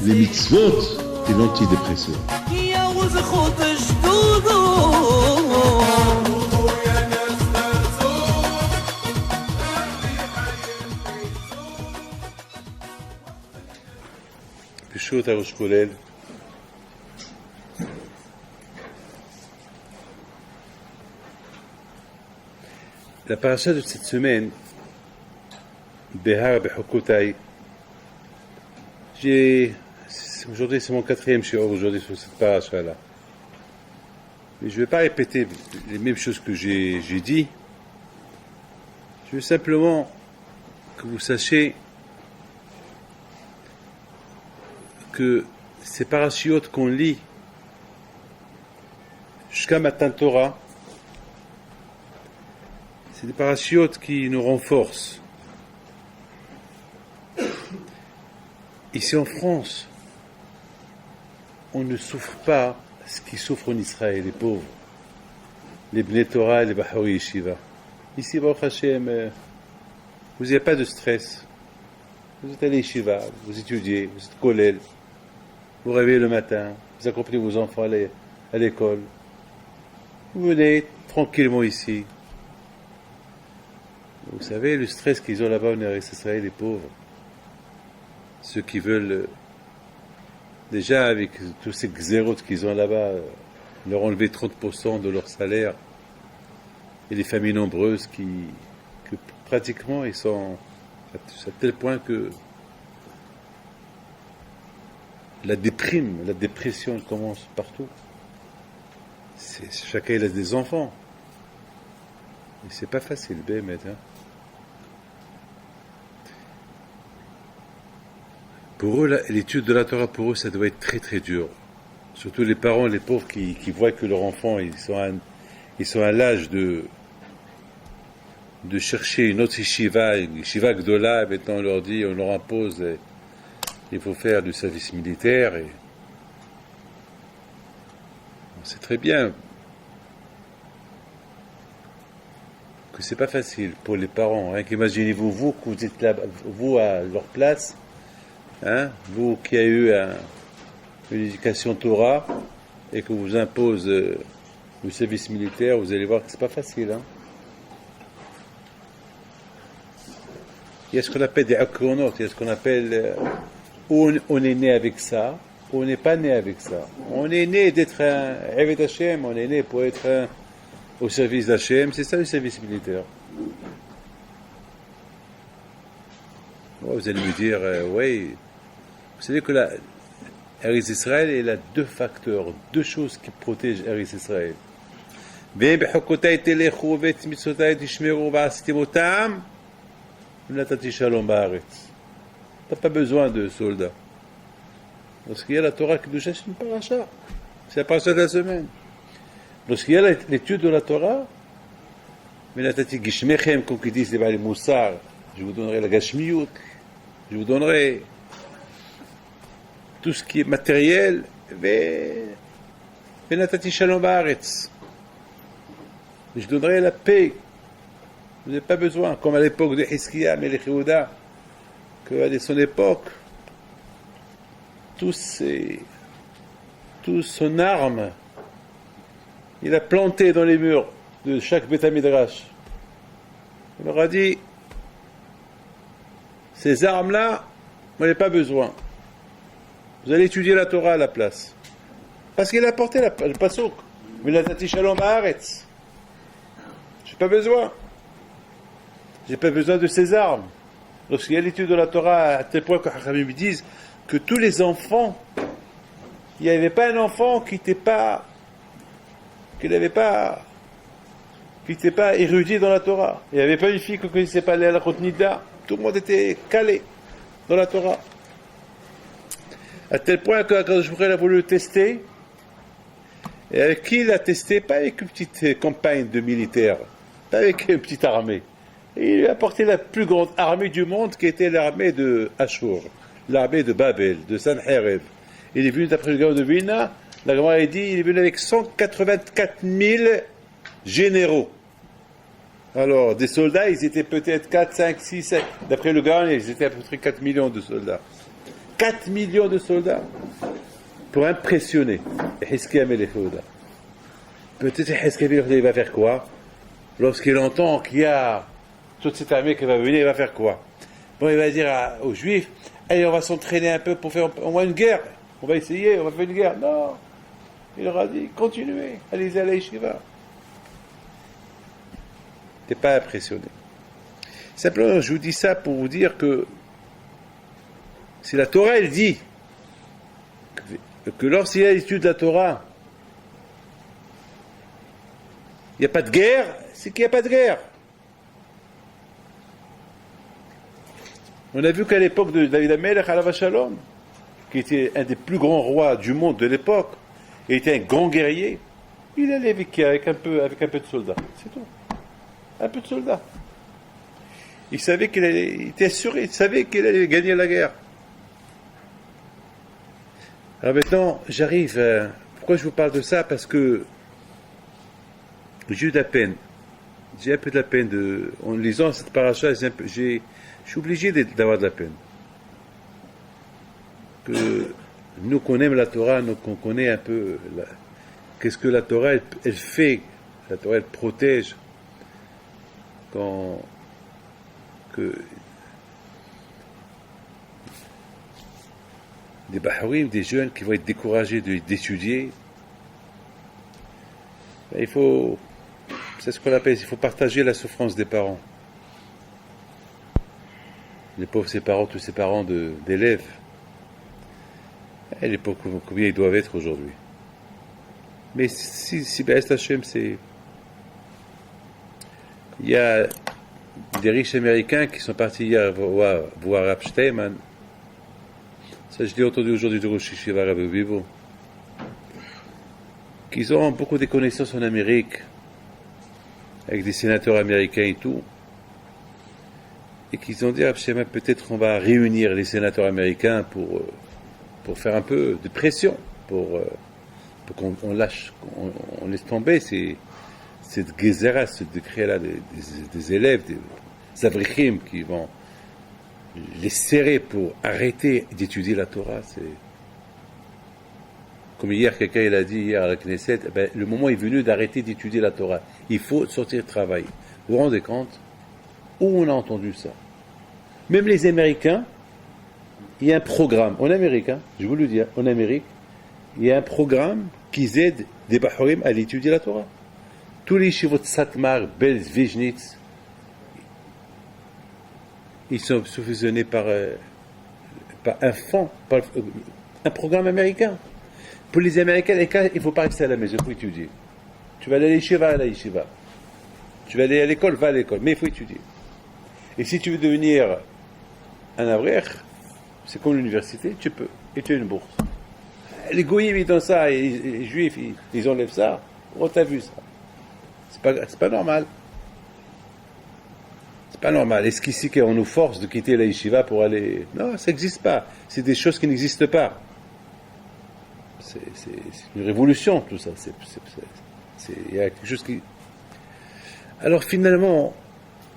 les mitzvot et l'antidépresseur. Peshut Arush Kolel. La paracha de cette semaine, Behar Bechokotai, aujourd'hui c'est mon 4e shiur aujourd'hui sur cette paracha-là. Mais je ne vais pas répéter les mêmes choses que j'ai dit. Je veux simplement que vous sachiez que ces parachiotes qu'on lit jusqu'à Matan Torah, c'est des parachiotes qui nous renforcent. Ici en France, on ne souffre pas ce qui souffre en Israël, les pauvres, les Bnei Torah et les Bahari Yeshiva. Ici, Baruch Hashem, vous n'avez pas de stress. Vous êtes à l'Yeshiva, vous étudiez, vous êtes kollel, vous réveillez le matin, vous accompagnez vos enfants à l'école. Vous venez tranquillement ici. Vous savez, le stress qu'ils ont là-bas en Israël, les pauvres, ceux qui veulent, déjà avec tous ces xérotes qu'ils ont là-bas, leur enlever 30% de leur salaire, et les familles nombreuses que pratiquement ils sont à tel point que la dépression commence partout. Chacun il a des enfants. Et c'est pas facile, Bémet. Pour eux, l'étude de la Torah, pour eux, ça doit être très très dur. Surtout les parents, les pauvres, qui voient que leurs enfants, ils sont à l'âge de chercher une autre yeshiva gdola, et maintenant on leur dit, on leur impose, il faut faire du service militaire. Et c'est très bien que c'est pas facile pour les parents. Imaginez-vous que vous êtes là, vous à leur place. Vous qui avez eu une éducation Torah et que vous impose le service militaire, vous allez voir que c'est pas facile. Il y a ce qu'on appelle des akronotes, il y a ce qu'on appelle où on est né avec ça, ou on n'est pas né avec ça. On est né d'être un Eved Hashem, on est né pour être au service d'Hashem, c'est ça le service militaire. Vous allez me dire, oui. Vous savez que Eretz Israël, il a deux facteurs, deux choses qui protègent Eretz Israël. T'as pas besoin de soldats. Lorsqu'il y a la Torah Kedusha, c'est une paracha. C'est la paracha de la semaine. Lorsqu'il y a l'étude de la Torah, comme qu'ils disent les Moussar, je vous donnerai la Gashmiyut, je vous donnerai tout ce qui est matériel, je donnerai la paix. Vous n'avez pas besoin, comme à l'époque de Hiskiya, Melech Yehuda, qu'à son époque, tout son arme, il a planté dans les murs de chaque Beth Midrash. Il leur a dit, ces armes-là, vous n'avez pas besoin. Vous allez étudier la Torah à la place. Parce qu'il a porté le pasuk. Milatati shalom haaretz. J'ai pas besoin. J'ai pas besoin de ces armes. Lorsqu'il y a l'étude de la Torah, à tel point que Hachamim disent que tous les enfants, il n'y avait pas un enfant qui n'était pas érudit dans la Torah. Il n'y avait pas une fille qui ne connaissait pas la Halachot Nida. Tout le monde était calé dans la Torah. À tel point que Akadosh Baruch Hu a voulu le tester. Et avec qui il a testé? Pas avec une petite campagne de militaires, pas avec une petite armée. Et il lui a apporté la plus grande armée du monde, qui était l'armée de Ashur, l'armée de Babel, de Sanherib. Il est venu d'après le Gaon de Vilna, la Gemara a dit, il est venu avec 184 000 généraux. Alors, des soldats, ils étaient peut-être 4, 5, 6, 7. D'après le Gaon, ils étaient à peu près 4 millions de soldats. 4 millions de soldats pour impressionner Hizkiya Melech Yehuda. Peut-être Hizkiya Melech Yehuda, il va faire quoi? Lorsqu'il entend qu'il y a toute cette armée qui va venir, il va faire quoi? Bon, il va dire aux Juifs, allez, on va s'entraîner un peu pour faire au moins une guerre. On va essayer, on va faire une guerre. Non, il leur a dit, continuez, allez à la yeshiva. T'es pas impressionné. Simplement, je vous dis ça pour vous dire que si la Torah, elle dit que lorsqu'il y a l'étude de la Torah, il n'y a pas de guerre, c'est qu'il n'y a pas de guerre. On a vu qu'à l'époque de David HaMelech, alav Shalom, qui était un des plus grands rois du monde de l'époque, et était un grand guerrier, il allait avec un peu de soldats, c'est tout. Un peu de soldats. Il savait il était assuré, il savait qu'il allait gagner la guerre. Alors maintenant, j'arrive. Pourquoi je vous parle de ça? Parce que j'ai eu de la peine. J'ai un peu de la peine en lisant cette paracha. Je suis obligé d'avoir de la peine. Que nous qu'on aime la Torah, nous qu'on connaît un peu qu'est-ce que la Torah elle fait. La Torah elle protège. Des bahurim, des jeunes qui vont être découragés d'étudier, c'est ce qu'on appelle, il faut partager la souffrance des parents. Les pauvres tous ces parents d'élèves, et les pauvres, combien ils doivent être aujourd'hui. Mais si B'ez Hashem, il y a des riches américains qui sont partis hier voir Rav Steinman. Ça, je l'ai entendu aujourd'hui de Rosh Yeshiva Rav Vivo. Qu'ils ont beaucoup de connaissances en Amérique, avec des sénateurs américains et tout. Et qu'ils ont dit, peut-être on va réunir les sénateurs américains pour faire un peu de pression, pour qu'on lâche, on laisse tomber cette gezerah, ce décret-là des élèves, des avrichim qui vont les serrer pour arrêter d'étudier la Torah. Comme hier, quelqu'un il a dit hier à la Knesset, le moment est venu d'arrêter d'étudier la Torah. Il faut sortir travailler. Vous vous rendez compte? Où on a entendu ça? Même les Américains, il y a un programme, en Amérique, je vous le dis, en Amérique, il y a un programme qui aide des bahurim à étudier la Torah. Tous les yeshivot Satmar, Belz, Vizhnitz, ils sont subventionnés par un fonds, par un programme américain. Pour les Américains, il ne faut pas rester à la maison, il faut étudier. Tu vas aller à la yeshiva, à la yeshiva. Tu vas aller à l'école, va à l'école, mais il faut étudier. Et si tu veux devenir un avrech, c'est comme l'université, tu peux, et tu as une bourse. Les goyim, ils donnent ça, et les juifs, ils enlèvent ça. Oh, t'as vu ça? C'est pas normal. C'est pas normal. Est-ce qu'ici qu'on nous force de quitter la yeshiva pour aller... Non, ça n'existe pas. C'est des choses qui n'existent pas. C'est une révolution, tout ça. Il y a quelque chose qui... Alors finalement,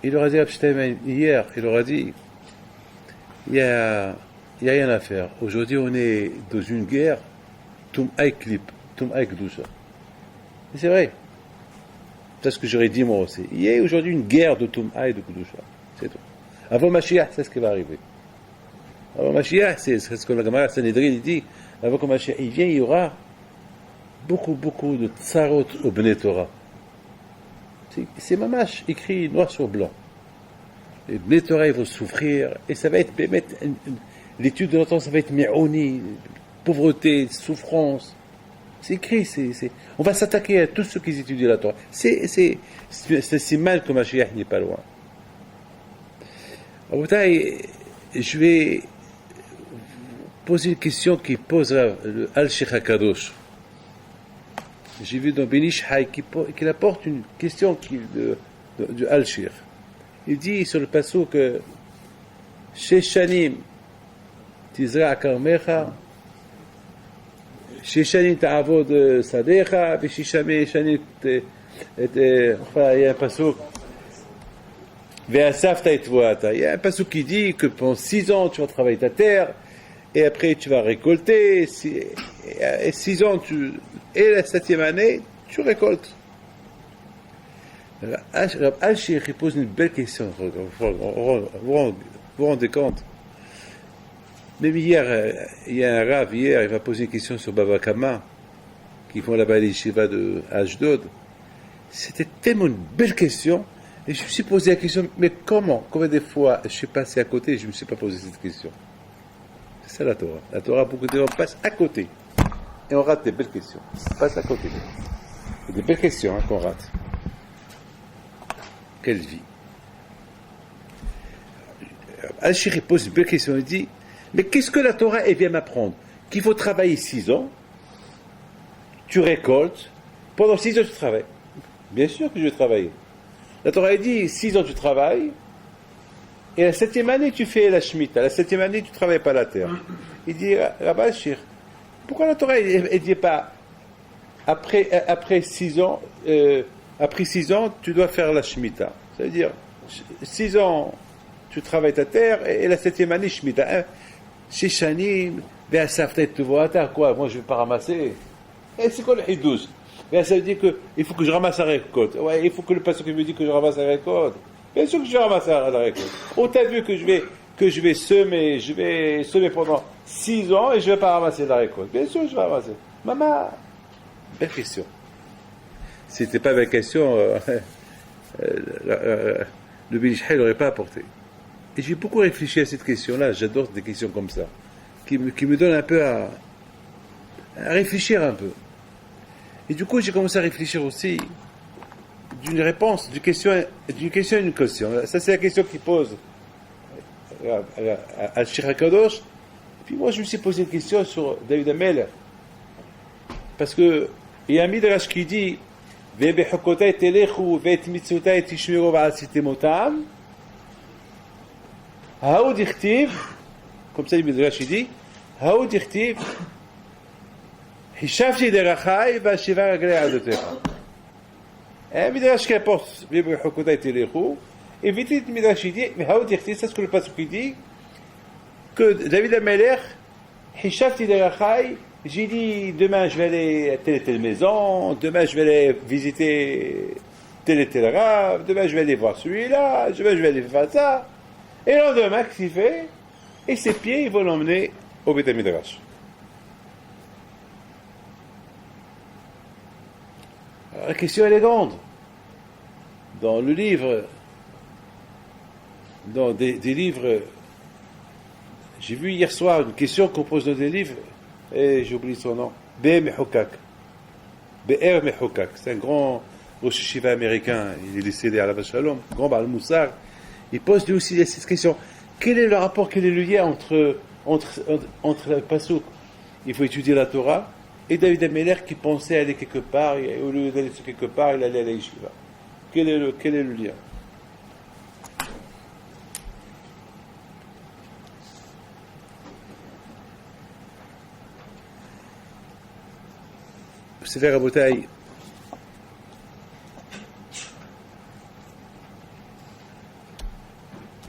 il leur a dit à Abstein hier, il leur a dit, il n'y a rien à faire. Aujourd'hui, on est dans une guerre, Tum Klip, Tum Kdusha. Et c'est vrai. C'est ce que j'aurais dit moi aussi. Il y a aujourd'hui une guerre de Tum'a et de Kudusha. C'est tout. Avant Mashiach, c'est ce qui va arriver. Avant Mashiach, c'est ce que la Gemara Sanhedrin dit. Avant que Mashiach il vient, il y aura beaucoup de tsarot au Bnei Torah. C'est mamash, écrit noir sur blanc. Les Bnei Torah, ils vont souffrir, et ça va être, l'étude de l'entendre, ça va être mi'oni, pauvreté, souffrance. C'est écrit, on va s'attaquer à tous ceux qui étudient la Torah. C'est si mal que Mashiach n'est pas loin. Je vais poser une question qui posera le Al-Sheikh HaKadosh. J'ai vu dans Benish Hay qu'il apporte une question du Al-Sheikh. Il dit sur le passouk que Sheshanim Tizra Karmecha Sheshanim Ta'avod Sadecha Veshishame Shanim il y a un passouk Ve'asafta et Tvoata. Il y a un passouk qui dit que pendant 6 ans tu vas travailler ta terre et après tu vas récolter, et 6 ans, et la 7e année, tu récoltes. Al-Sheikh, il pose une belle question, vous vous rendez compte? Même hier, il y a un rave, il va poser une question sur Baba Kama, qui font là-bas les yeshivas de Ashdod. C'était tellement une belle question, et je me suis posé la question, mais comment? Combien de fois je suis passé à côté et je ne me suis pas posé cette question? C'est ça la Torah. La Torah, beaucoup de gens passent à côté, et on rate des belles questions. On passe à côté. C'est des belles questions qu'on rate. Quelle vie! Al-Shiri pose une belle question, il dit, mais qu'est-ce que la Torah elle vient m'apprendre? Qu'il faut travailler 6 ans, tu récoltes, pendant 6 ans tu travailles. Bien sûr que je vais travailler. La Torah elle dit, 6 ans tu travailles, et la 7e année tu fais la Shemitah, la 7e année tu ne travailles pas la terre. Il dit, Rabbi Al-Shir, pourquoi la Torah elle dit pas, après 6 ans, après 6 ans, tu dois faire la Shemitah. C'est-à-dire, 6 ans, tu travailles ta terre, et la 7e année, Shemitah. Chez Shanim, ben ça fait te voir, quoi, moi je ne vais pas ramasser. Et c'est quoi le hidous? Ben ça veut dire qu'il faut que je ramasse la récolte. Ouais, il faut que le pasteur me dise que je ramasse la récolte. Bien sûr que je vais ramasser la récolte. On t'a vu que je vais semer pendant 6 ans et je ne vais pas ramasser la récolte. Bien sûr que je vais ramasser. Maman, belle question. Si c'était pas belle question, le Bilishai n'aurait pas apporté. Et j'ai beaucoup réfléchi à cette question-là. J'adore des questions comme ça, qui me donnent un peu à réfléchir un peu. Et du coup, j'ai commencé à réfléchir aussi d'une réponse, d'une question à une question. Ça, c'est la question qu'il pose à Shirakadosh. Puis moi, je me suis posé une question sur David Amel. Parce que il y a un midrash qui dit ובחוקותיי תלכו ואת מצוותיי תשמרו ועשיתם אותם. ההוא דכתיב, comme ça le midrash dit, ההוא דכתיב, חישבתי דרכיי והשיבה רגלי עדותיך. Un midrash qui apporte ובחוקותיי תלכו, et vite le midrash dit, וההוא דכתיב, c'est ce que le pasuk dit, que David Amelech, חישבתי דרכיי, j'ai dit, demain je vais aller à telle et telle maison, demain je vais aller visiter tel et tel arabe, demain je vais aller voir celui-là, demain je vais aller faire ça. Et le lendemain, qu'est-ce qu'il fait? Et ses pieds, ils vont l'emmener au Beth Midrash. La question, elle est grande. Dans le livre, dans des livres, j'ai vu hier soir une question qu'on pose dans des livres, et j'ai oublié son nom, Be'er Mehokak. Be'er Mehokak, c'est un grand Rosh Yeshiva américain, il est décédé à la Shalom, grand Baal Moussar. Il pose lui aussi cette question, quel est le rapport, quel est le lien entre le Pasuk, il faut étudier la Torah, et David Amelech qui pensait aller quelque part, et au lieu d'aller quelque part, il allait à la Yeshiva. Quel est le lien? C'est faire à bouteille.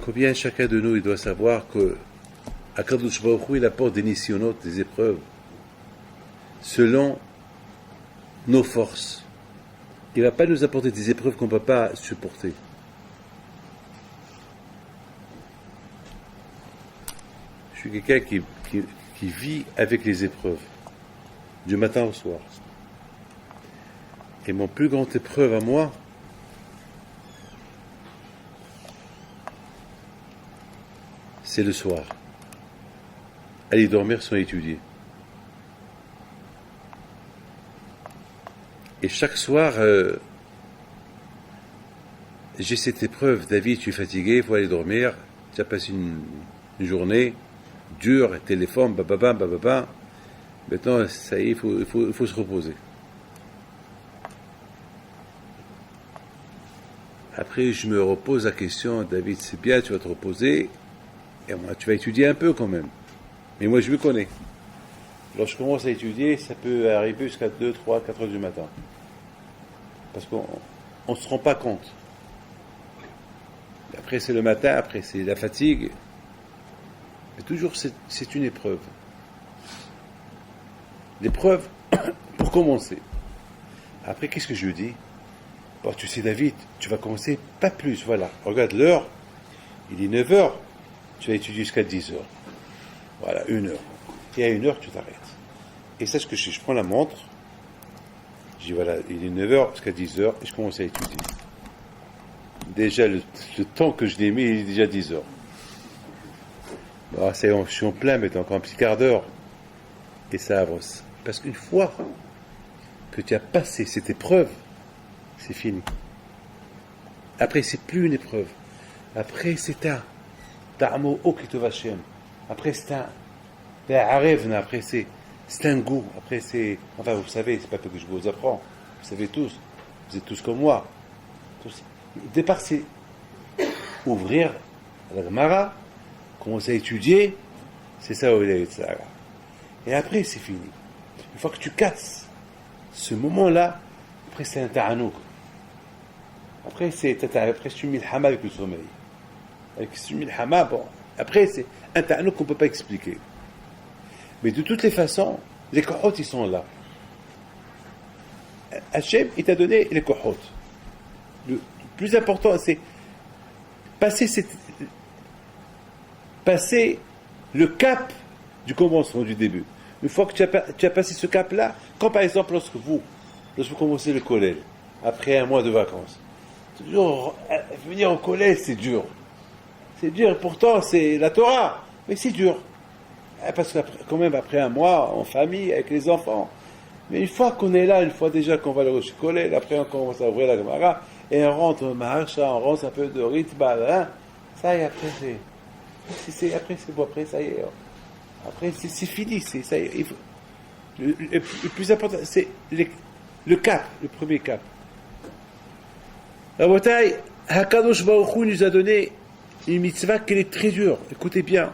Combien chacun de nous il doit savoir que Akadosh Baruch Hu, il apporte des nisyonotes, des épreuves, selon nos forces. Il ne va pas nous apporter des épreuves qu'on ne peut pas supporter. Je suis quelqu'un qui vit avec les épreuves, du matin au soir. Et mon plus grande épreuve à moi, c'est le soir. Aller dormir sans étudier. Et chaque soir, j'ai cette épreuve. David, tu es fatigué, il faut aller dormir. Tu as passé une journée dure, téléphone, bababa. Maintenant, ça y est, il faut se reposer. Après, je me repose la question, David, c'est bien, tu vas te reposer, et moi, tu vas étudier un peu quand même. Mais moi, je me connais. Lorsque je commence à étudier, ça peut arriver jusqu'à 2, 3, 4 heures du matin. Parce qu'on ne se rend pas compte. Après, c'est le matin, après, c'est la fatigue. Mais toujours, c'est une épreuve. L'épreuve, pour commencer. Après, qu'est-ce que je dis? Bon, tu sais, David, tu vas commencer pas plus, voilà. Regarde l'heure, il est 9 heures, tu vas étudier jusqu'à 10 heures. Voilà, 1 heure. Et à 1 heure, tu t'arrêtes. Et sache que je prends la montre, je dis voilà, il est 9 heures jusqu'à 10 heures, et je commence à étudier. Déjà, le temps que je l'ai mis, il est déjà 10 heures. Bon, je suis en plein, mais encore un petit quart d'heure, et ça avance. Parce qu'une fois que tu as passé cette épreuve, c'est fini. Après, c'est plus une épreuve. Après, c'est un ta'amo okito vachem. Après, c'est un arevna. Après, c'est un goût. Après, c'est. Enfin, vous savez, c'est pas que je vous apprends. Vous savez tous. Vous êtes tous comme moi. Tous. Au départ, c'est ouvrir la Gemara, commencer à étudier. C'est ça, et après, c'est fini. Une fois que tu casses ce moment-là, après, c'est un ta'anouk. Après, c'est milhama avec le sommeil. Avec ce milhama, bon. Après, c'est un ta'anouk qu'on ne peut pas expliquer. Mais de toutes les façons, les kohot, ils sont là. Hachem, il t'a donné les kohot. Le plus important, c'est passer le cap du commencement, du début. Une fois que tu as passé ce cap-là, comme par exemple lorsque vous commencez le collège, après un mois de vacances, toujours venir au collège, c'est dur. C'est dur, pourtant c'est la Torah, mais c'est dur. Parce que quand même après un mois, en famille, avec les enfants. Mais une fois qu'on est là, une fois déjà qu'on va au collège, après on commence à ouvrir la Gemara, et on rentre au Maharsha, on rentre un peu de Ritba, hein, ça y est, après c'est bon, après ça y est. Après c'est fini, ça y est. Le plus important, c'est le cap, le premier cap. Rabotai, Hakadosh Baruch Hu nous a donné une mitzvah qui est très dure. Écoutez bien.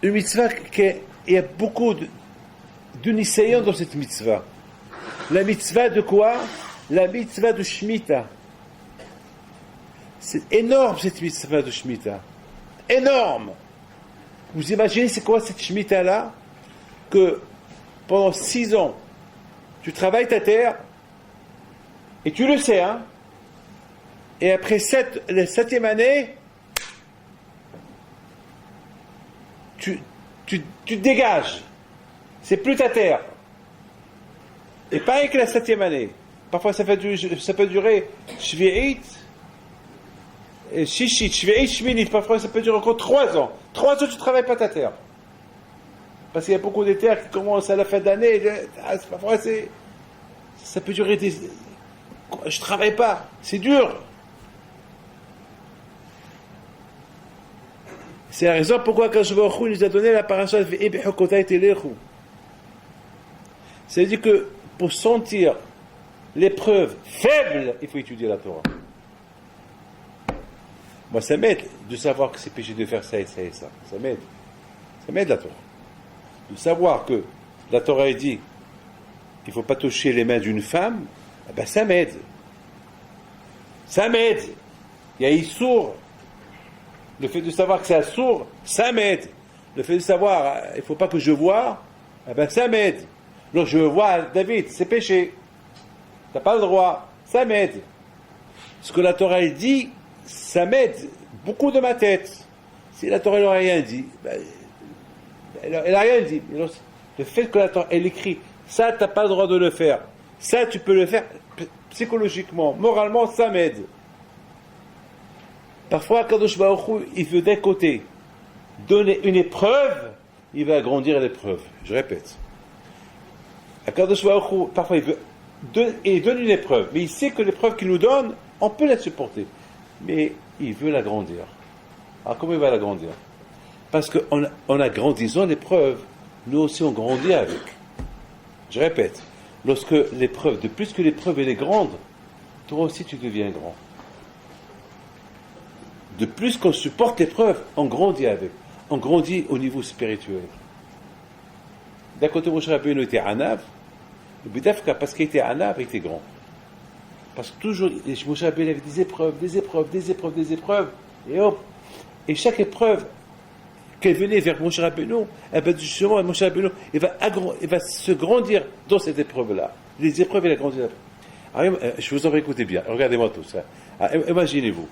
Une mitzvah il y a beaucoup de nisayon dans cette mitzvah. La mitzvah de quoi? La mitzvah de Shemitah. C'est énorme cette mitzvah de Shemitah. Énorme. Vous imaginez c'est quoi cette Shemitah-là? Que pendant 6 ans, tu travailles ta terre, et tu le sais, hein? Et après la 7e année, tu te dégages. C'est plus ta terre. Et pareil que la 7e année. Parfois ça peut durer Shvi'it, Shishit, Shvi'it, Shminit. Parfois ça peut durer encore 3 ans. 3 ans tu ne travailles pas ta terre. Parce qu'il y a beaucoup de terres qui commencent à la fin d'année. Parfois ça peut durer des... Je ne travaille pas. C'est dur. C'est la raison pourquoi Kadosh Baruch Hu nous a donné la paracha de Ve'e b'chokotay telechu. C'est-à-dire que pour sentir l'épreuve faible, il faut étudier la Torah. Moi, ça m'aide de savoir que c'est péché de faire ça et ça et ça. Ça m'aide. Ça m'aide la Torah. De savoir que la Torah dit qu'il ne faut pas toucher les mains d'une femme, eh ben ça m'aide. Ça m'aide. Il y a Issour. Le fait de savoir que c'est sourd, ça m'aide. Le fait de savoir, il ne faut pas que je voie, eh ben ça m'aide. Donc je vois, David, c'est péché. Tu n'as pas le droit. Ça m'aide. Ce que la Torah dit, ça m'aide beaucoup de ma tête. Si la Torah n'a rien dit, ben, elle n'a rien dit. Le fait que la Torah, elle écrit, ça, tu n'as pas le droit de le faire. Ça, tu peux le faire psychologiquement, moralement, ça m'aide. Parfois, Kadosh Baruch Hu, il veut d'un côté donner une épreuve, il va agrandir l'épreuve. Je répète. Kadosh Baruch Hu, parfois, il donne une épreuve, mais il sait que l'épreuve qu'il nous donne, on peut la supporter. Mais il veut l'agrandir. Alors, comment il va l'agrandir? Parce qu'en agrandissant l'épreuve, nous aussi on grandit avec. Je répète. Lorsque l'épreuve, de plus que l'épreuve elle est grande, toi aussi tu deviens grand. De plus qu'on supporte l'épreuve, on grandit avec. On grandit au niveau spirituel. D'un côté, Moshe Rabbeinu était Anav, et Bidafka, parce qu'il était Anav, il était grand. Parce que toujours, Moshe Rabbeinu avait des épreuves, et hop, et chaque épreuve, qu'elle venait vers Moshe Rabbeinu, eh ben justement, Moshe Rabbeinu, il va se grandir dans cette épreuve-là. Les épreuves, il a grandi. Alors, je vous en prie, écoutez bien, regardez-moi tout ça. Alors, imaginez-vous,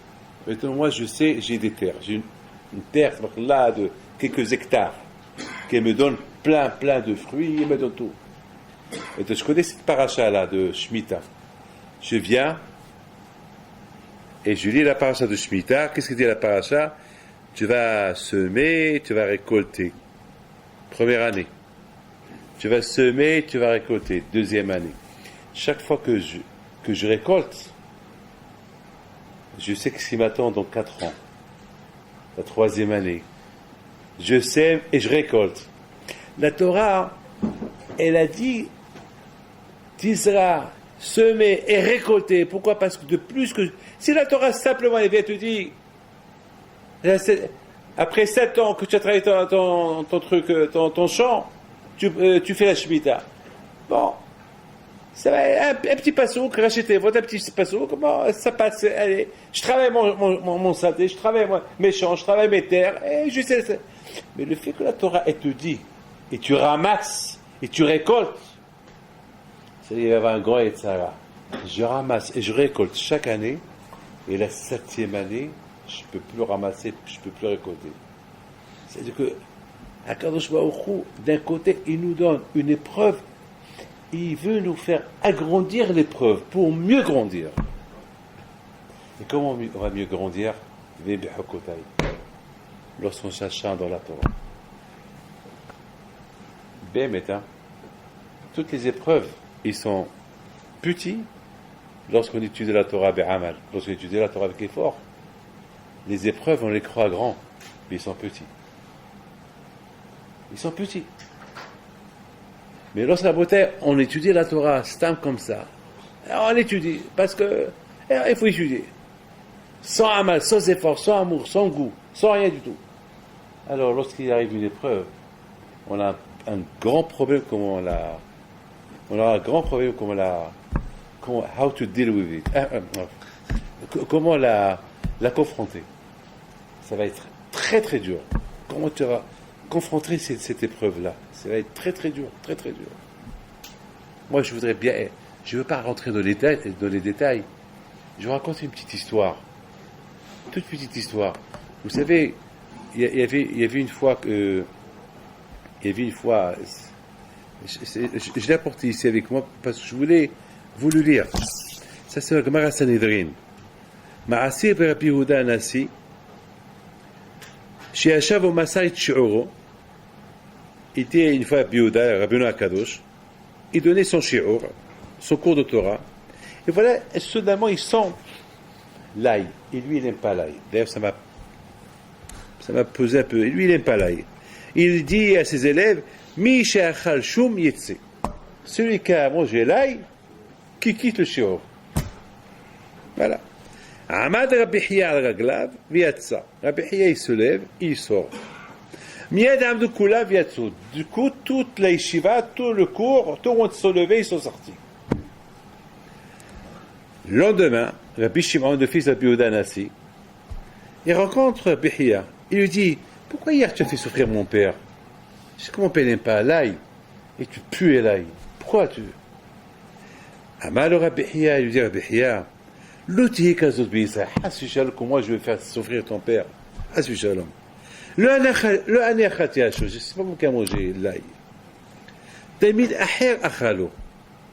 maintenant, moi je sais, j'ai des terres, j'ai une terre là de quelques hectares, qui me donne plein de fruits, il me donne tout. Et donc, je connais cette paracha-là de Shemitah. Je viens et je lis la paracha de Shemitah. Qu'est-ce que dit la paracha? Tu vas semer, tu vas récolter. Première année. Tu vas semer, tu vas récolter. Deuxième année. Chaque fois que je récolte, je sais que ce qui m'attend dans 4 ans. La troisième année. Je sème et je récolte. La Torah, elle a dit Tisra, semer et récolter. Pourquoi? Parce que de plus que... Si la Torah simplement elle vient te dire après 7 ans que tu as travaillé ton truc, ton champ, tu fais la Shemitah. Bon, ça va, un petit passouk, rachetez votre petit passouk, comment ça passe? Allez, je travaille mon santé, je travaille mes champs, je travaille mes terres, et je sais. Mais le fait que la Torah elle te dit, et tu ramasses, et tu récoltes, c'est-à-dire il va y avoir un grand Yetzara. Je ramasse et je récolte chaque année, et la 7e année, je ne peux plus ramasser, je ne peux plus récolter. C'est-à-dire que Akadosh Baruch Hu, d'un côté, il nous donne une épreuve, il veut nous faire agrandir l'épreuve pour mieux grandir. Et comment on va mieux grandir? Lorsqu'on cherche dans la Torah. Toutes les épreuves, ils sont petits lorsqu'on étudie la Torah be'amal, lorsqu'on étudie la Torah avec effort. Les épreuves, on les croit grands, mais ils sont petits. Ils sont petits. Mais lorsque la beauté, on étudie la Torah, stam comme ça, on l'étudie, parce que il faut étudier. Sans amal, sans effort, sans amour, sans goût, sans rien du tout. Alors, lorsqu'il arrive une épreuve, on a un grand problème comment how to deal with it. Comment la confronter. Ça va être très très dur. Comment tu vas confronter cette épreuve-là? Ça va être très très dur, très très dur. Moi, je ne veux pas rentrer dans les détails. Je vous raconte une petite histoire. Toute petite histoire. Vous savez, il y avait une fois, je l'ai apporté ici avec moi parce que je voulais vous le lire. Ça c'est le Gemara Sanhedrin. Ma'asir Rabbi Yehuda Anasi, שישב ומסר את שיעורו, était une fois Rabbi Yehuda, Rabbeinu HaKadosh, il donnait son shi'ur, son cours de Torah, et voilà, soudainement il sent l'ail, et lui il n'aime pas l'ail. D'ailleurs ça m'a pesé un peu, et lui il n'aime pas l'ail. Il dit à ses élèves, Mi she'achal shum yetse, celui qui a mangé l'ail, qui quitte le shi'ur. Voilà. Amad Rabbi Hiya al raglav v'yatsa. Rabbi Hiya il se lève, il sort. Miad amdu kula v'yatsu. Du coup, toute la yeshiva, tout le cours, tout le monde se levait, ils sont sortis. Le lendemain, Rabbi Shimon, le fils de Rabbi Yehuda Anasi, il rencontre Rabbi Hiya. Il lui dit, pourquoi hier tu as fait souffrir mon père? Je sais que mon père n'aime pas l'ail, et tu pues l'ail. Pourquoi tu... Amal Rabbi Hiya, il lui dit, Rabbi Hiya, l'outil kazot b'Israël, comment je vais faire souffrir ton père? Hasbi shalom. Le année achatiacho, je ne sais pas comment il a mangé l'ail. Tamid aher achalo,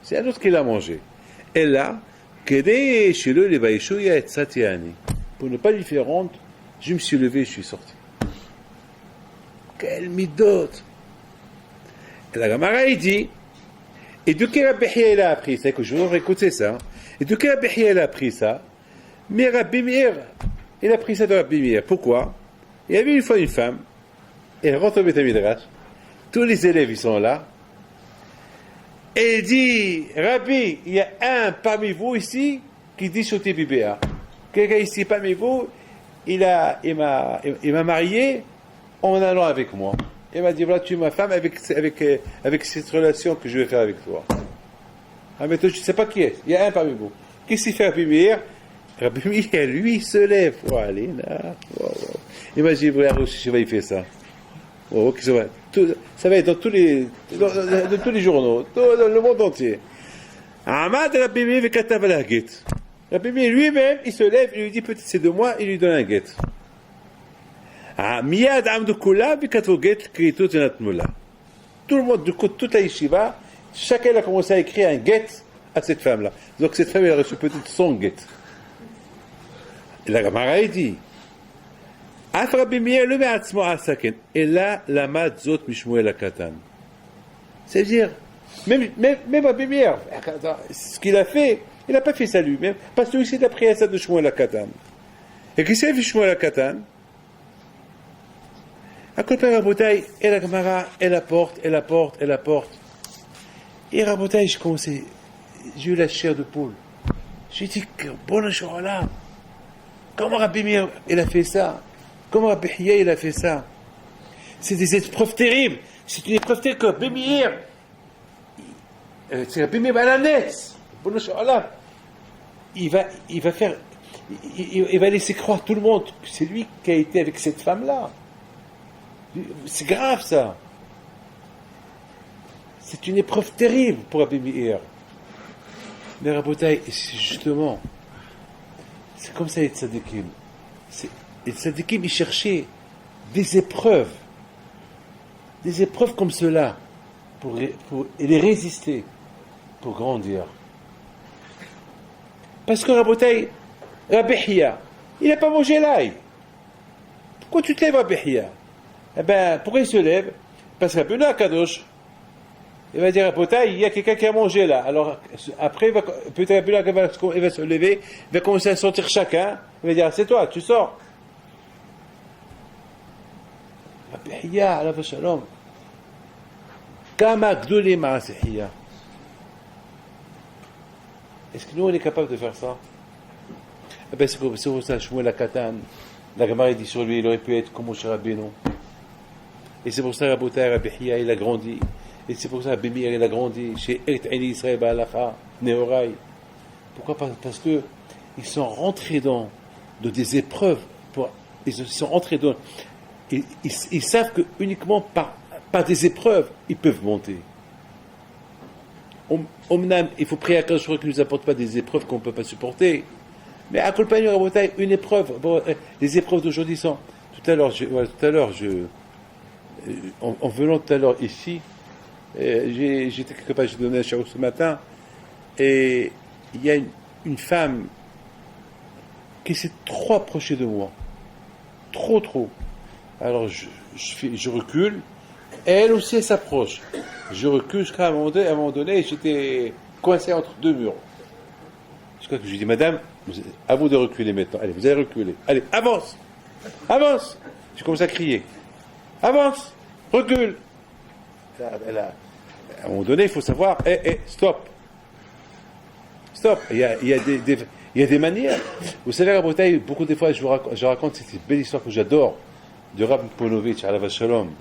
c'est un autre qui l'a mangé. Et là, kedei shelo le baishu ya etzatiani. Pour ne pas lui faire honte, je me suis levé, je suis sorti. Quel midot! Et la Gemara il dit, et de quel Rabbi Hiya il a appris? C'est que je voudrais écouter ça. Et de quel Rabbi Hiya il a appris ça? Mais Rabbi Meir, il a pris ça de Rabbi Meir. Pourquoi? Il y avait une fois une femme, elle rentre au Beth Midrash, tous les élèves ils sont là, et elle dit, Rabbi, il y a un parmi vous ici qui dit Shoti Bibéa. Quelqu'un ici parmi vous, il m'a marié en allant avec moi. Il m'a dit, voilà, tu es ma femme avec cette relation que je vais faire avec toi. Ah, mais toi, je ne sais pas qui est. Il y a un parmi vous. Qu'est-ce qu'il fait Rabbi Meir? Rabbi Meir, lui, il se lève. Oh, allez, là. Oh, oh. Imagine, vous, il fait ça. Oh, ça va être dans tous les journaux, dans le monde entier. Ahmad Rabbi Meir vekatav ala get. Rabbi Meir lui-même, il se lève, il lui dit peut-être c'est de moi, il lui donne un get. Miyad amdu kula vekatvu get kritot enatmula. Tout le monde, du coup, toute la yeshiva, chacun a commencé à écrire un get à cette femme-là. Donc cette femme, elle a reçu peut-être son get. Et la Gemara dit, Af Rabbi Meir le me'atzmo asaken, et là, la mat zot mishmuel akatan. C'est-à-dire, même Rabbi Meir, ce qu'il a fait, il n'a pas fait ça lui-même, parce que lui, il a pris ça de Shmuel akatan. Et qui s'est fait Shmuel akatan? À côté de Rabotai, et la Gemara, elle apporte. Et Rabotai, j'ai eu la chair de poule. J'ai dit, bon là, comment Rabbi Meir, il a fait ça? Comment Rabbi Hiya, il a fait ça? C'est des épreuves terribles. C'est une épreuve terrible que Rabbi Meir, c'est Rabbi Meir Balanès. Bon là, il va laisser croire tout le monde que c'est lui qui a été avec cette femme-là. C'est grave ça. C'est une épreuve terrible pour Rabbi Meir. Mais Rabotai, justement, c'est comme ça les tzadikim. Les tzadikim, ils cherchaient des épreuves comme cela, pour les résister, pour grandir. Parce que Rabotai, Rabbi Hiya, il n'a pas mangé l'ail. Pourquoi tu te lèves, Rabbi Hiya? Eh bien, pourquoi il se lève? Parce que Rabbi Kadosh, il va dire à Rabotai, il y a quelqu'un qui a mangé là. Alors, après, peut-être Rabbi il va se lever, il va commencer à sentir chacun, il va dire, c'est toi, tu sors. Rabbi Hiya, alav shalom, kama gdoli ma'aseh Hiya. Est-ce que nous, on est capable de faire ça? Eh bien, c'est pour ça, Shmuel Akatan, la Gemara dit sur lui, il aurait pu être comme Moshe Rabbeinu. Et c'est pour ça, Rabbi Hiya, il a grandi. Et c'est pour ça, Rabbi Meir, il a grandi chez Eret Eini Israël Ba'alacha, Nehorai. Pourquoi? Parce que ils sont rentrés dans des épreuves. Ils sont rentrés dans. Ils savent que uniquement par des épreuves, ils peuvent monter. Il faut prier à Kadosh Baruch Hu qui ne nous apporte pas des épreuves qu'on ne peut pas supporter. Mais à Kolpani Rabotai, une épreuve. Bon, les épreuves d'aujourd'hui sont. Tout à l'heure, en venant tout à l'heure ici, j'étais quelque part, j'ai donné un charo ce matin, et il y a une femme qui s'est trop approchée de moi. Trop. Alors je recule, et elle aussi elle s'approche. Je recule jusqu'à un moment donné, j'étais coincé entre deux murs. Jusqu'à que je lui dis, madame, à vous de reculer maintenant. Allez, vous allez reculer. Allez, avance. Je commence à crier. Avance, recule. À un moment donné, il faut savoir, stop. Il y a des manières. Vous savez, à Bretagne, beaucoup de fois, je raconte cette belle histoire que j'adore de Rav Ponovitch, alav shalom,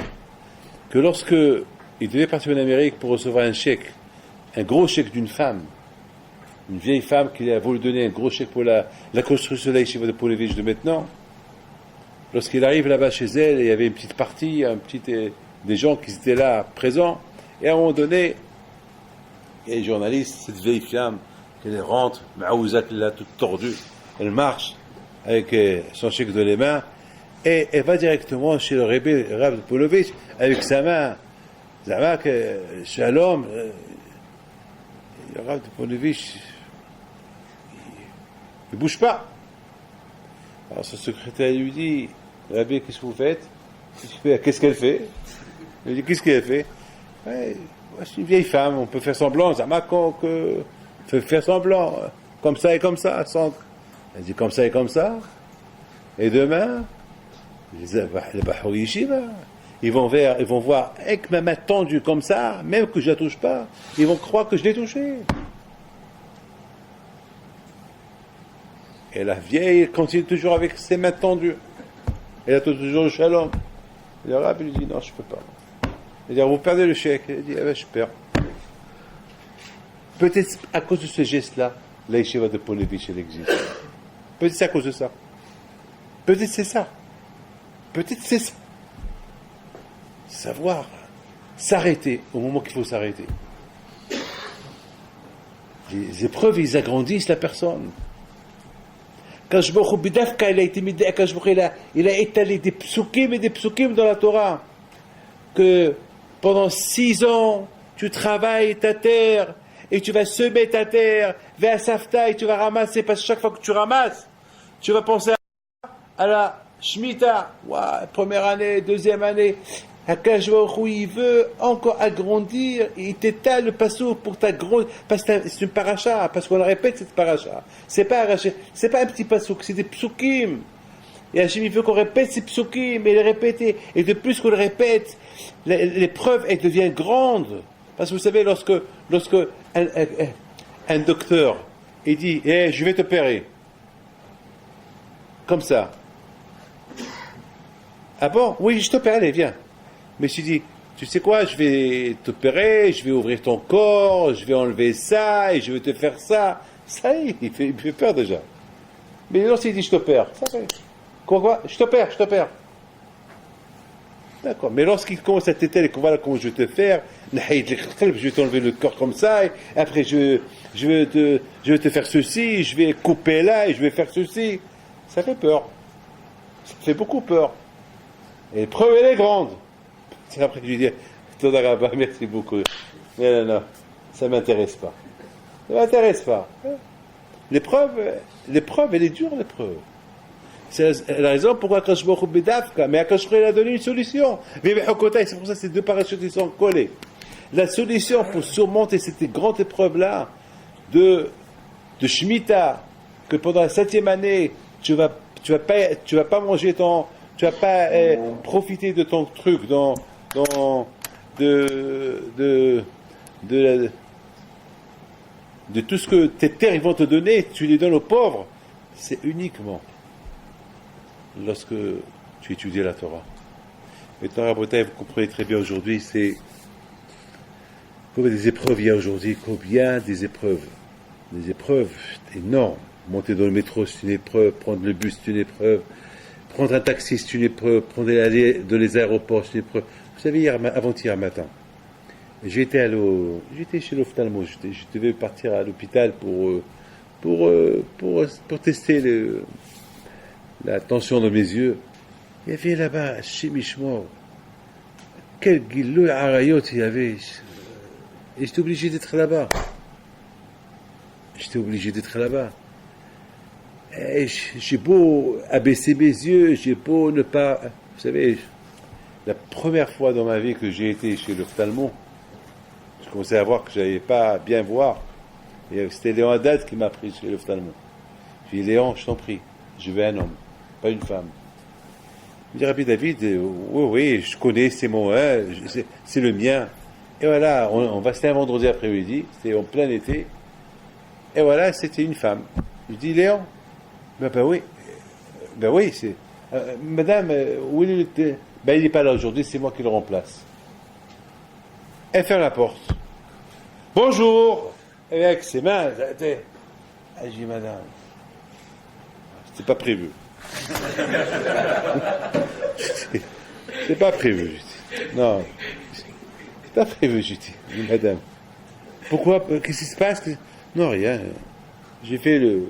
que lorsque il devait partir en Amérique pour recevoir un chèque, un gros chèque d'une femme, une vieille femme qui a voulu donner un gros chèque pour la construction de la yeshiva de Ponovitch de maintenant, lorsqu'il arrive là-bas chez elle, il y avait une petite partie, des gens qui étaient là présents, et à un moment donné, il y a les journalistes, cette vieille femme, elle rentre, Maouzat là, toute tordue, elle marche avec son chèque dans les mains, et elle va directement chez le Rebbe Rav Polovitch avec sa main, que Shalom, le Rav Polovitch, il ne bouge pas. Alors son secrétaire lui dit, Rabbi, qu'est-ce que vous faites? Qu'est-ce qu'elle fait? Il dit, qu'est-ce qu'elle fait? C'est une vieille femme, on peut faire semblant, peut faire semblant, comme ça et comme ça. Elle dit, comme ça et comme ça. Et demain, les Bahou Yeshiva, ils vont voir, avec ma main tendue comme ça, même que je la touche pas, ils vont croire que je l'ai touchée. Et la vieille continue toujours avec ses mains tendues. Elle a toujours le shalom. Et le Rabbi lui dit, non, je peux pas. Il dit, vous perdez le chèque. Il dit, je perds. Peut-être à cause de ce geste-là, la yeshiva de Ponovitch, elle existe. Peut-être c'est à cause de ça. Peut-être c'est ça. savoir s'arrêter au moment qu'il faut s'arrêter. Les épreuves, ils agrandissent la personne. Quand je me bidafka, il a été mis, quand je il a étalé des psukim et des psukim dans la Torah. Que pendant 6 ans, tu travailles ta terre et tu vas semer ta terre vers Safta et tu vas ramasser, parce que chaque fois que tu ramasses, tu vas penser à la Shemitah. Wow, première année, deuxième année. Akash Baruch Hu, il veut encore agrandir, il t'étale le passo pour t'agrandir, parce que c'est une paracha, parce qu'on le répète cette paracha. C'est pas un petit passo, c'est des psukim. Et Hachem, il veut qu'on répète ces psukim, et les répéter. Et de plus qu'on le répète, l'épreuve, elle devient grande. Parce que vous savez, lorsque un docteur, il dit, je vais t'opérer. Comme ça. Ah bon? Oui, je t'opère, allez, viens. Mais je dis, tu sais quoi, je vais t'opérer, je vais ouvrir ton corps, je vais enlever ça, et je vais te faire ça. Ça y est, il fait peur déjà. Mais lorsqu'il dit, je t'opère, ça fait. Quoi? Je t'opère. D'accord. Mais lorsqu'il commence à t'étaler, voilà comment je vais te faire, je vais t'enlever le corps comme ça, et après je vais te faire ceci, je vais couper là, et je vais faire ceci. Ça fait peur. Ça fait beaucoup peur. Et l'épreuve, elle est grande. C'est après que je lui dis, Todarabah, merci beaucoup. Mais non, ça ne m'intéresse pas. Ça ne m'intéresse pas. L'épreuve, elle est dure, l'épreuve. C'est la raison pourquoi Akash Baruch Hu Bedafka, mais Akash Baruch Hu a donné une solution. C'est pour ça que ces deux parachutes ils sont collés. La solution pour surmonter cette grande épreuve-là de Shemitah, que pendant la 7e année, tu vas pas manger tu vas pas profiter de ton truc de tout ce que tes terres ils vont te donner, tu les donnes aux pauvres. C'est uniquement lorsque tu étudies la Torah. Maintenant, Rabotai, vous comprenez très bien aujourd'hui, c'est combien des épreuves il y a aujourd'hui, combien des épreuves énormes. Monter dans le métro, c'est une épreuve, prendre le bus, c'est une épreuve, prendre un taxi, c'est une épreuve, prendre les aéroports, c'est une épreuve. Vous savez, avant-hier matin, j'étais chez l'ophtalmo, je devais partir à l'hôpital pour tester la tension dans mes yeux. Il y avait là-bas, chez Mishmor, quel guilou arayot il y avait. Et j'étais obligé d'être là-bas. Et j'ai beau abaisser mes yeux, j'ai beau ne pas... Vous savez, la première fois dans ma vie que j'ai été chez l'ophtalmo, je commençais à voir que je n'allais pas bien voir. Et c'était Léon Haddad qui m'a pris chez l'ophtalmo. J'ai dit, Léon, je t'en prie, je veux un homme, pas une femme. Il me dit, Rabbi David, oui, je connais ces mots, c'est le mien. Et voilà, c'était un vendredi après-midi, c'était en plein été. Et voilà, c'était une femme. Je dis, Léon, ben oui, c'est... madame, où il était? Ben il n'est pas là aujourd'hui, c'est moi qui le remplace. Elle ferme la porte. Bonjour. Et avec ses mains, je dis, madame, c'est pas prévu. C'est pas prévu, je dis. Non, c'est pas prévu, je dis, madame. Pourquoi? Qu'est-ce qui se passe? Non, rien. J'ai fait le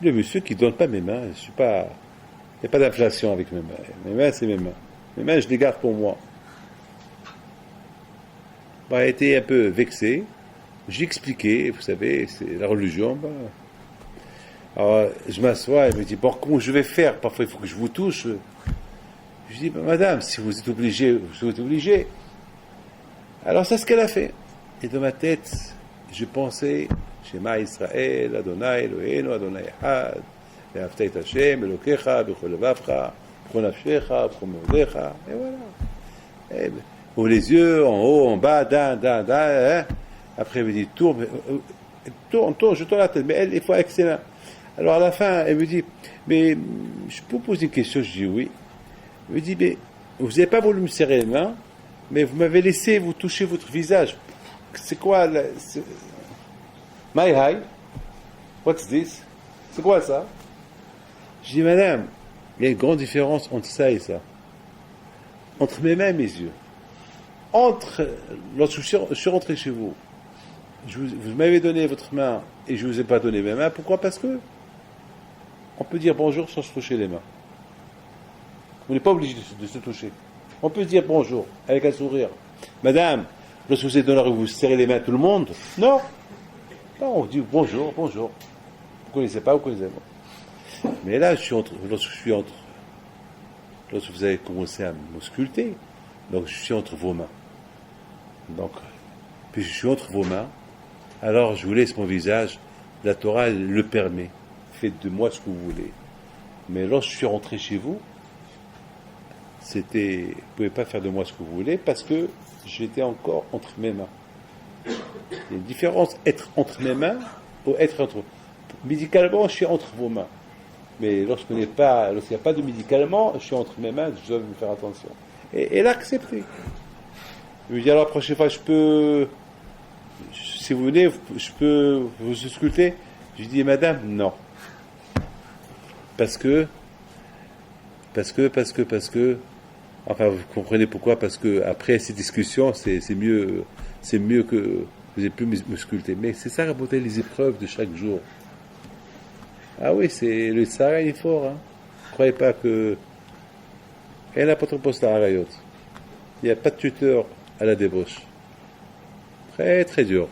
monsieur qui donne pas mes mains. Je suis pas... Il n'y a pas d'inflation avec mes mains. Mes mains, c'est mes mains. Mes mains, je les garde pour moi. J'ai été un peu vexé. J'ai expliqué, vous savez, c'est la religion. Alors, je m'assois, elle me dit, bon, comment je vais faire? Parfois, il faut que je vous touche. Je dis, madame, si vous êtes obligé, vous êtes obligé. Alors, c'est ce qu'elle a fait. Et dans ma tête, je pensais, Shema Israël, Adonai Eloheinu, Adonai Echad, Ve'ahavta et Hashem, Elokecha, B'chol levavcha, B'chol nafshecha, B'chol meodecha, et voilà. Ouvre les yeux, en haut, en bas, hein. Après, elle me dit, tourne, je tourne la tête, mais elle, il faut avec ses mains. Alors, à la fin, elle me dit, mais, je peux vous poser une question? Je dis oui. Elle me dit, mais, vous n'avez pas voulu me serrer les mains, mais vous m'avez laissé vous toucher votre visage. C'est quoi My high? What's this? C'est quoi ça? Je dis, madame, il y a une grande différence entre ça et ça. entre mes mains et mes yeux. Lorsque je suis rentré chez vous, vous m'avez donné votre main et je ne vous ai pas donné mes mains. Pourquoi? Parce que on peut dire bonjour sans se toucher les mains. On n'est pas obligé de se toucher. On peut se dire bonjour avec un sourire. Madame, lorsque vous êtes dans la rue, vous serrez les mains à tout le monde? Non. Non, on dit bonjour, bonjour. Vous ne connaissez pas, vous connaissez pas. Mais là, lorsque vous avez commencé à m'ausculter, donc je suis entre vos mains. Donc, puis je suis entre vos mains, alors je vous laisse mon visage. La Torah le permet. Faites de moi ce que vous voulez. Mais lorsque je suis rentré chez vous, vous ne pouvez pas faire de moi ce que vous voulez parce que j'étais encore entre mes mains. Il y a une différence être entre mes mains ou être entre. Médicalement, je suis entre vos mains. Mais lorsqu'il n'y a pas de médicalement, je suis entre mes mains, je dois me faire attention. Et elle a accepté. Il me dit alors la prochaine fois, si vous venez, je peux vous ausculter. Je lui dis madame, non. Parce que, enfin vous comprenez pourquoi, parce que après ces discussions, c'est mieux que vous ayez pu m'ausculter. Mais c'est ça, raconter les épreuves de chaque jour. Ah oui, le Sahara est fort, hein. Ne croyez pas que. Elle n'a pas trop posté à Rayot. Il n'y a pas de tuteur à la débauche. Très très dur.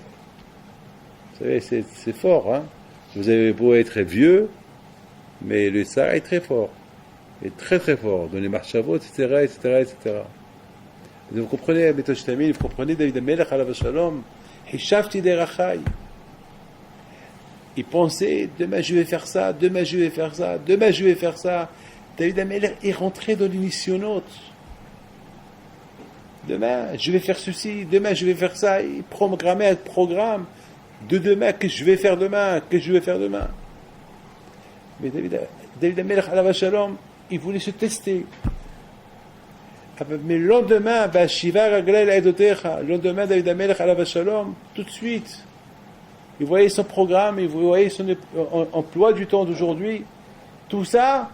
Vous savez, c'est fort, hein. Vous avez beau être vieux, mais le Sahara est très fort. Et très très fort. Dans les marchavot, etc., etc., etc. Vous comprenez, Betosh Tamil, vous comprenez David Amelech, alav shalom, Hishavti derachai. Il pensait, demain je vais faire ça, demain je vais faire ça, demain je vais faire ça. David Amelech est rentré dans l'émissionnote. Demain je vais faire ceci, demain je vais faire ça. Il programmait un programme de demain, qu'est-ce que je vais faire demain, qu'est-ce que je vais faire demain. Mais David Amelech, alav shalom, il voulait se tester. Mais le lendemain, le lendemain, David Amelech, alav shalom, tout de suite, il voyait son programme, il voyait son emploi du temps d'aujourd'hui, tout ça.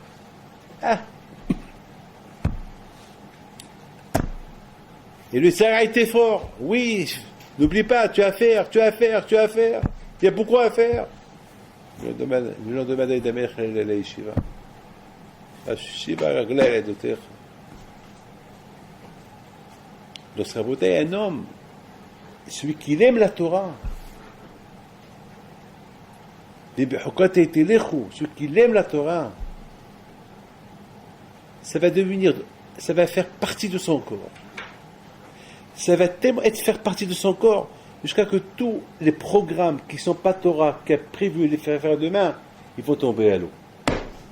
Et le Sahara était fort. Oui, n'oublie pas, tu as à faire. Il y a beaucoup à faire. Le lendemain, David Amelech, il allait à la yeshiva. Lorsqu'un beauté un homme, celui qui aime la Torah, celui qui aime la Torah, ça va faire partie de son corps. Ça va tellement faire partie de son corps jusqu'à que tous les programmes qui ne sont pas Torah, qui a prévu les faire demain, ils vont tomber à l'eau.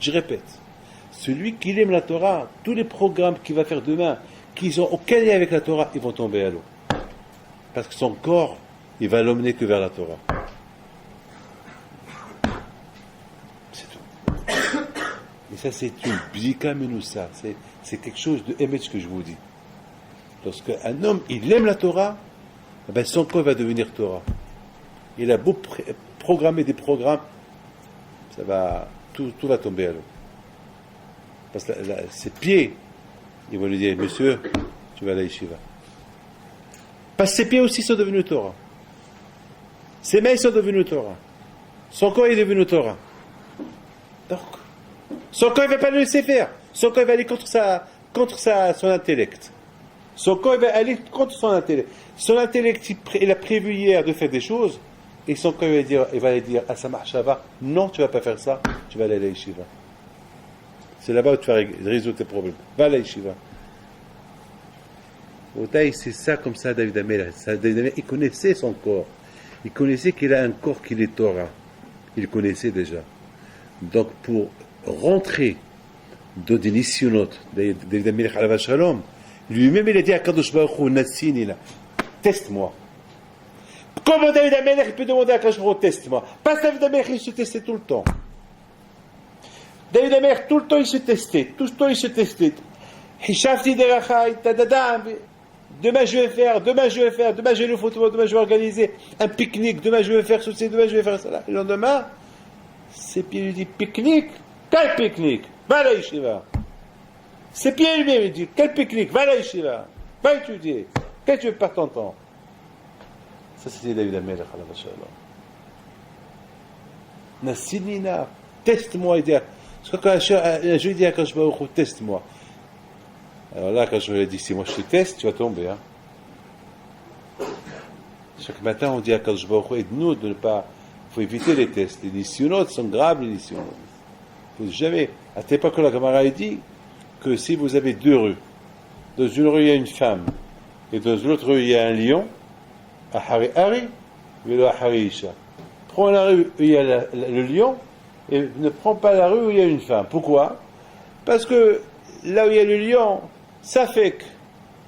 Je répète, celui qui aime la Torah, tous les programmes qu'il va faire demain, qui n'ont aucun lien avec la Torah, ils vont tomber à l'eau. Parce que son corps, il va l'emmener que vers la Torah. C'est tout. Et ça, c'est une bzika menoussa. C'est quelque chose de émet que je vous dis. Lorsqu'un homme, il aime la Torah, ben son corps va devenir Torah. Il a beau programmer des programmes, tout va tomber à l'eau. Parce que ses pieds, ils vont lui dire, monsieur, tu vas à la yeshiva. Parce que ses pieds aussi sont devenus Torah. Ses mains sont devenues Torah. Son corps est devenu Torah. Donc, son corps ne va pas le laisser faire. Son corps va aller contre son intellect. Son corps va aller contre son intellect. Son intellect, il a prévu hier de faire des choses, et son corps il va dire à sa marchava, non, tu ne vas pas faire ça, tu vas aller à la yeshiva. C'est là-bas où tu vas résoudre tes problèmes. Va à la yeshiva. C'est ça comme ça, David Amelech. David Amelech, il connaissait son corps. Il connaissait qu'il a un corps qui est Torah. Il le connaissait déjà. Donc, pour rentrer dans des nisyonotes, David Amelech alav shalom, lui-même il a dit à Kadosh Baruch Hu, Natsini, teste-moi. Comment David Amelech peut demander à Kadosh Baruch Hu, teste-moi? Parce que David Amelech, il se testait tout le temps. David Amelech, tout le temps, il se testait. Hishavti derachai, tadadam. Demain je vais faire, demain j'ai le photo, demain je vais organiser un pique-nique, demain je vais faire ceci, demain je vais faire ça. Le lendemain, ses pieds lui disent pique-nique, quel pique-nique? Va à la yeshiva. C'est bien lui-même, il dit, quel pique-nique, va là, Yeshiva, va étudier, qu'est-ce que tu veux perdre ton temps? Ça, c'était David Amelech, Allah Shalom. Nassinina, teste-moi, il dit, parce que quand un jour, il dit à Akadosh Baruch Hu, teste-moi. Alors là, quand je lui ai dit, si moi je te teste, tu vas tomber, hein. Chaque matin, on dit à Akadosh Baruch Hu, aide-nous de ne pas, il faut éviter les tests. Les nisyonotes sont graves, les nisyonotes. Il ne faut jamais, à cette époque, la Gemara dit que si vous avez deux rues, dans une rue il y a une femme, et dans l'autre rue il y a un lion, Ahari Hari, Velo Ahari Isha. Prends la rue où il y a le lion, et ne prends pas la rue où il y a une femme. Pourquoi? Parce que là où il y a le lion, ça fait que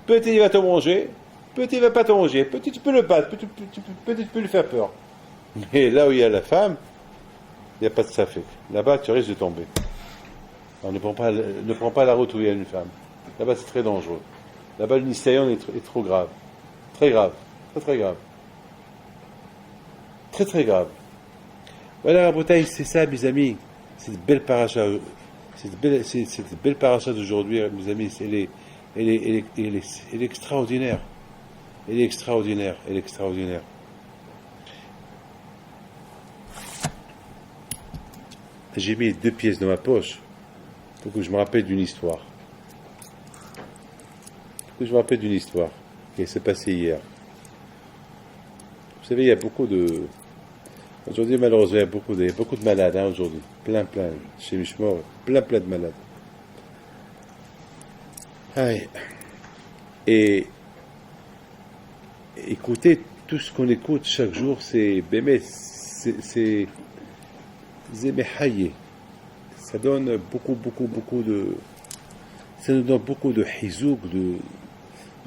peut-être il va te manger, peut-être il ne va pas te manger, peut-être tu peux le battre, peut-être tu peux lui faire peur. Mais là où il y a la femme, il n'y a pas de safek. Là-bas, tu risques de tomber. Alors, ne prends pas la route où il y a une femme. Là-bas, c'est très dangereux. Là-bas, le nisayon est trop grave. Très grave. Très, très grave. Très, très grave. Voilà, Rabotaï, c'est ça, mes amis. Cette belle paracha. Cette belle paracha d'aujourd'hui, mes amis, elle est extraordinaire. Elle est extraordinaire. Elle est extraordinaire. J'ai mis 2 pièces dans ma poche pour que je me rappelle d'une histoire. Qui s'est passée hier. Vous savez, il y a beaucoup de... Aujourd'hui, malheureusement, il y a beaucoup de malades, hein, aujourd'hui. Plein. Chez Mishmor, plein de malades. Aïe. Et écoutez, tout ce qu'on écoute chaque jour, c'est Zemehaye. Ça donne beaucoup de... Ça nous donne beaucoup de hizouk, de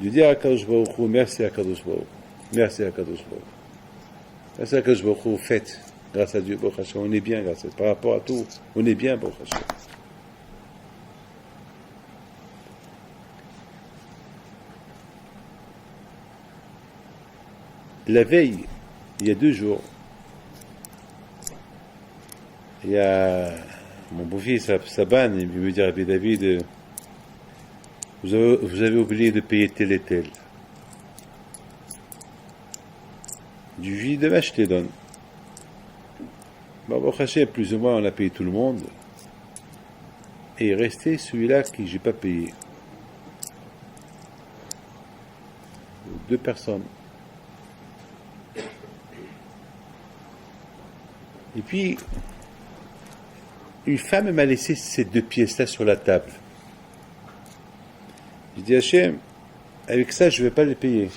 dire à Kadosh Baruch Hu, merci à Kadosh Baruch Hu. Merci à Kadosh Baruch Hu. Merci à Kadosh Baruch Hu, faites. Grâce à Dieu, Baruch Hashem, on est bien, grâce à... Par rapport à tout, on est bien, Baruch Hashem. La veille, il y a 2 jours, il y a mon beau-fils Saban, il me dit, Rabbi David, vous avez oublié de payer tel et tel. Du vie demain, je te donne. Baruch Hashem, plus ou moins, on a payé tout le monde. Et il restait celui-là que je n'ai pas payé. 2 personnes. Et puis, une femme m'a laissé ces 2 pièces-là sur la table. Je dis, Hachem, avec ça, je ne vais pas les payer.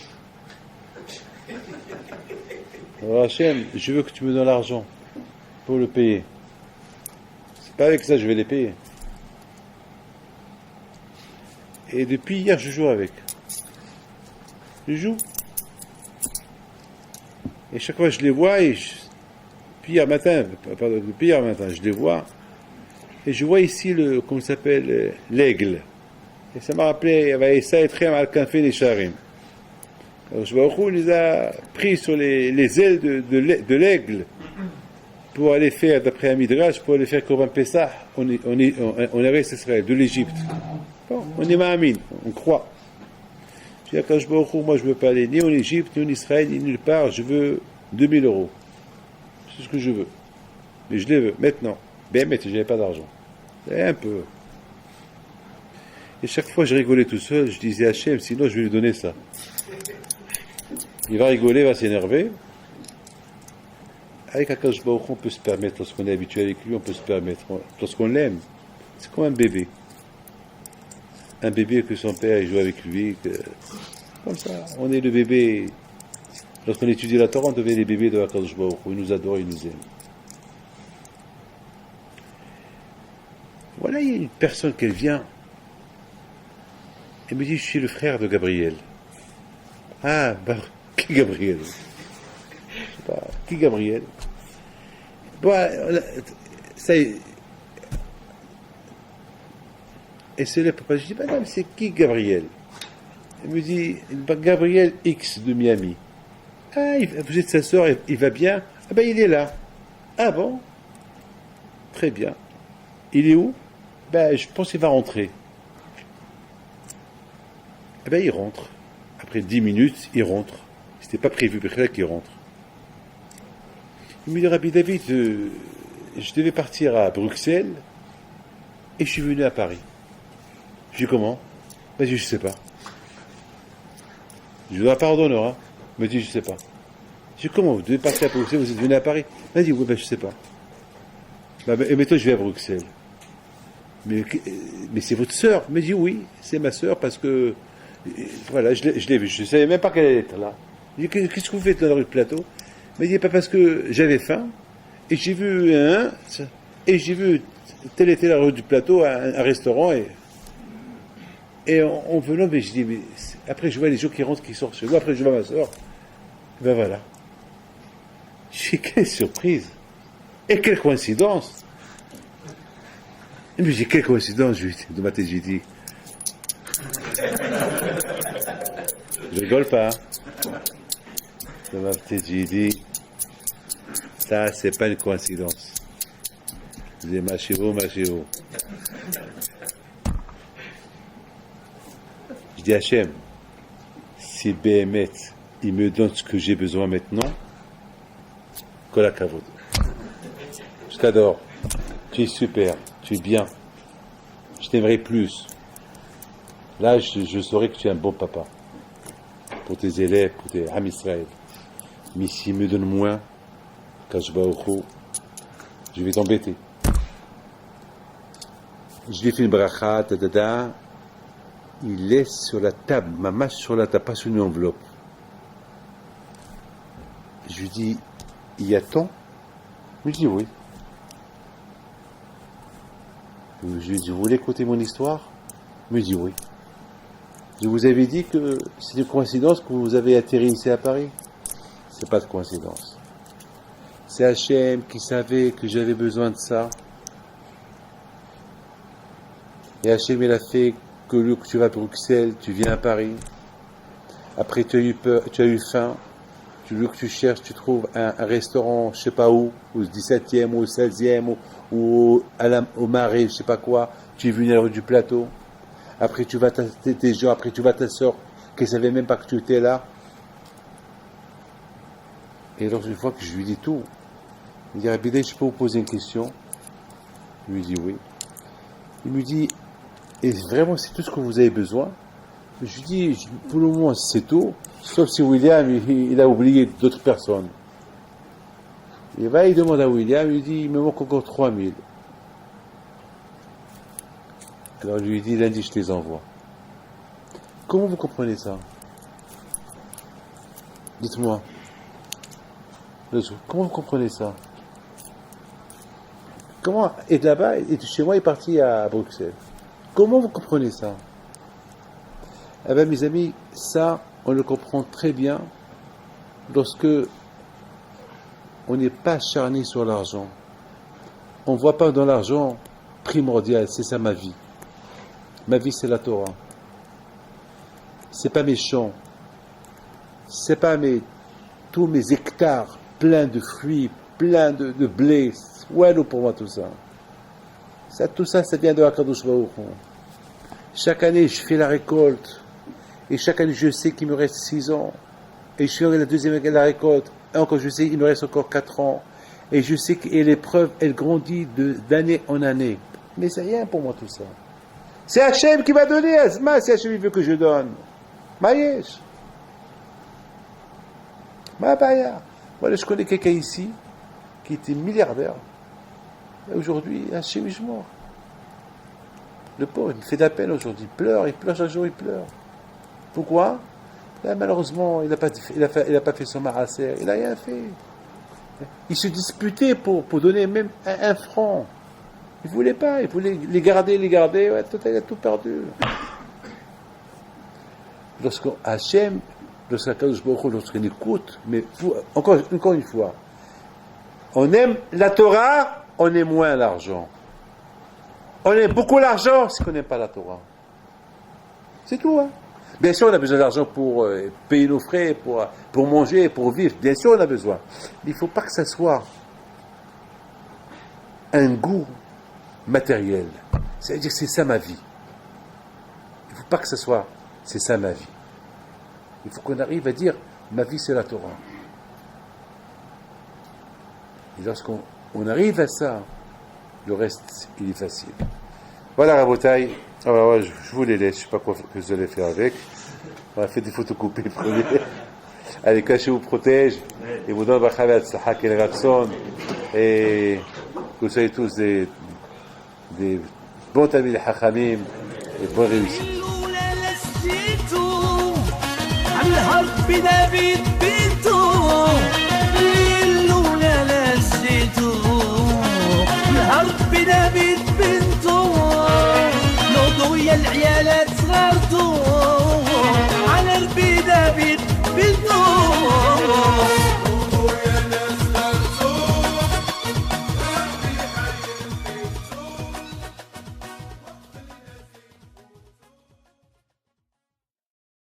Alors, Hachem, je veux que tu me donnes l'argent pour le payer. C'est pas avec ça que je vais les payer. Et depuis hier, je joue avec. Je joue. Et chaque fois, je les vois, depuis hier matin, je les vois. Et je vois ici comment il s'appelle, l'aigle. Et ça m'a rappelé, ça être al-Kanfé les Sharim. Alors, Baruch Hu les a pris sur les ailes de l'aigle pour aller faire, d'après un Midrash, pour aller faire Korban Pessah. On est resté Israël, de l'Égypte. Bon, on est ma'amin, on croit. Je dis à Kadosh Baruch Hu, moi je ne veux pas aller ni en Égypte, ni en Israël, ni nulle part, je veux 2000 €. C'est ce que je veux. Mais je les veux, maintenant. Ben, mais je n'avais pas d'argent. Un peu. Et chaque fois, je rigolais tout seul, je disais à Hachem, sinon je vais lui donner ça. Il va rigoler, il va s'énerver. Avec Akadosh Baruch Hu, on peut se permettre, lorsqu'on est habitué avec lui, on peut se permettre. Lorsqu'on l'aime, c'est comme un bébé. Un bébé que son père il joue avec lui. Comme ça, on est le bébé. Lorsqu'on étudie la Torah, on devient les bébés de Akadosh Baruch Hu. Il nous adore, il nous aime. Voilà, il y a une personne qui vient. Elle me dit, je suis le frère de Gabriel. Ah, bah, qui Gabriel? Je sais pas, qui Gabriel? Bon, ça y est. Et c'est le papa. Je dis, madame, c'est qui Gabriel? Elle me dit, Gabriel X de Miami. Ah, vous êtes sa soeur, il va bien? Ah ben, il est là. Ah bon? Très bien. Il est où? Ben, je pense qu'il va rentrer. Eh bien, il rentre. Après 10 minutes, il rentre. C'était pas prévu, qu'il rentre. Il me dit, Rabbi David, je devais partir à Bruxelles et je suis venu à Paris. Je dis, comment? Il m'a dit, je sais pas. Je dois pardonner, hein. Il m'a dit, je sais pas. Je dis, comment? Vous devez partir à Bruxelles, vous êtes venu à Paris? Il m'a dit, oui, je sais pas. Et maintenant, je vais à Bruxelles. Mais c'est votre sœur? Il m'a dit, oui, c'est ma sœur parce que, voilà, je l'ai vue. Je ne savais même pas qu'elle allait être là. Je dis, qu'est-ce que vous faites là dans le plateau? Il m'a dit, pas parce que j'avais faim, et j'ai vu telle était la rue du plateau, un restaurant, et en venant, mais je dis, mais après je vois les gens qui rentrent, qui sortent chez moi, après je vois ma soeur, ben voilà. J'ai dit, quelle surprise, et quelle coïncidence. Il me dit, quelle coïncidence, de ma tête, j'ai dit. Je rigole pas. De ma tête, j'ai dit, ça, c'est pas une coïncidence. Je dis, ma chéro. Je dis, Hachem, si Béhémet, il me donne ce que j'ai besoin maintenant, Kol HaKavod. Je t'adore. Tu es super. Tu es bien. Je t'aimerais plus. Là, je saurais que tu es un bon papa. Pour tes élèves, pour tes Am Israël. Mais s'il me donne moins, je vais t'embêter. Je lui ai fait une bracha, il laisse sur la table, ma main sur la table, pas sur une enveloppe. Je lui dis, il y a tant? Il me dit oui. Je lui dis, vous voulez écouter mon histoire? Il me dit oui. Je vous avais dit que c'est une coïncidence que vous avez atterri ici à Paris. C'est pas de coïncidence. C'est Hachem qui savait que j'avais besoin de ça. Et Hachem, il a fait que lieu que tu vas à Bruxelles, tu viens à Paris. Après, tu as eu peur, tu as eu faim. Lieu que tu cherches, tu trouves un restaurant, je sais pas où, au 17e, ou au 16e, ou au Marais, je sais pas quoi. Tu es venu à la rue du Plateau. Après, tu vas tes gens, après, tu vas ta soeur, qui ne savait même pas que tu étais là. Et alors, une fois que je lui dis tout, il me dit, Rabbi David, je peux vous poser une question? Je lui dis oui. Il me dit, et vraiment, c'est tout ce que vous avez besoin? Je lui dis, pour le moment, c'est tout, sauf si William, il a oublié d'autres personnes. Il va, il demande à William, il dit, il me manque encore 3000. Alors, je lui dis, lundi, je te les envoie. Comment vous comprenez ça? Dites-moi. Comment vous comprenez ça? Comment, et de là-bas, et de chez moi, il est parti à Bruxelles. Comment vous comprenez ça? Eh bien, mes amis, ça, on le comprend très bien lorsque on n'est pas acharné sur l'argent. On ne voit pas dans l'argent primordial, c'est ça ma vie. Ma vie, c'est la Torah. C'est pas mes champs. C'est pas tous mes hectares pleins de fruits, pleins de blé. Ouais, pour moi, tout ça. Tout ça, ça vient de Hakadosh Baruch Hu. Chaque année, je fais la récolte. Et chaque année, je sais qu'il me reste 6 ans. Et je fais la deuxième année de la récolte. Et encore, je sais qu'il me reste encore 4 ans. Et je sais que l'épreuve, elle grandit d'année en année. Mais c'est rien pour moi, tout ça. C'est Hachem qui m'a donné, Azma, c'est Hachem qui veut que je donne. Maïesh. Ma baya. Voilà, je connais quelqu'un ici qui était milliardaire. Et aujourd'hui, Hachem est mort. Le pauvre, il fait de la peine aujourd'hui. Il pleure chaque jour, il pleure. Pourquoi? Là, malheureusement, il n'a pas fait son marasser. Il n'a rien fait. Il se disputait pour donner même un franc. Il ne voulait pas. Il voulait les garder. Ouais, il a tout perdu. Hachem, lorsqu'on écoute, mais encore une fois, on aime la Torah, on aime moins l'argent. On aime beaucoup l'argent, c'est qu'on n'aime pas la Torah. C'est tout, hein. Bien sûr, on a besoin d'argent pour payer nos frais, pour manger, pour vivre. Bien sûr, on a besoin. Mais il ne faut pas que ça soit un goût matériel. C'est-à-dire que c'est ça ma vie. Il ne faut pas que ça soit c'est ça ma vie. Il faut qu'on arrive à dire, ma vie c'est la Torah. Et lorsqu'on arrive à ça, le reste, il est facile. Voilà, Rabotaï. Alors, je vous les laisse, je ne sais pas quoi que vous allez faire avec. On a fait des photocopies, prenez. Allez, cachez-vous, protège. Et vous donne Bachavet, Sahak et Ratson. Et que vous soyez tous des bons Talmidei Chachamim et bonne réussite. الحرب نبت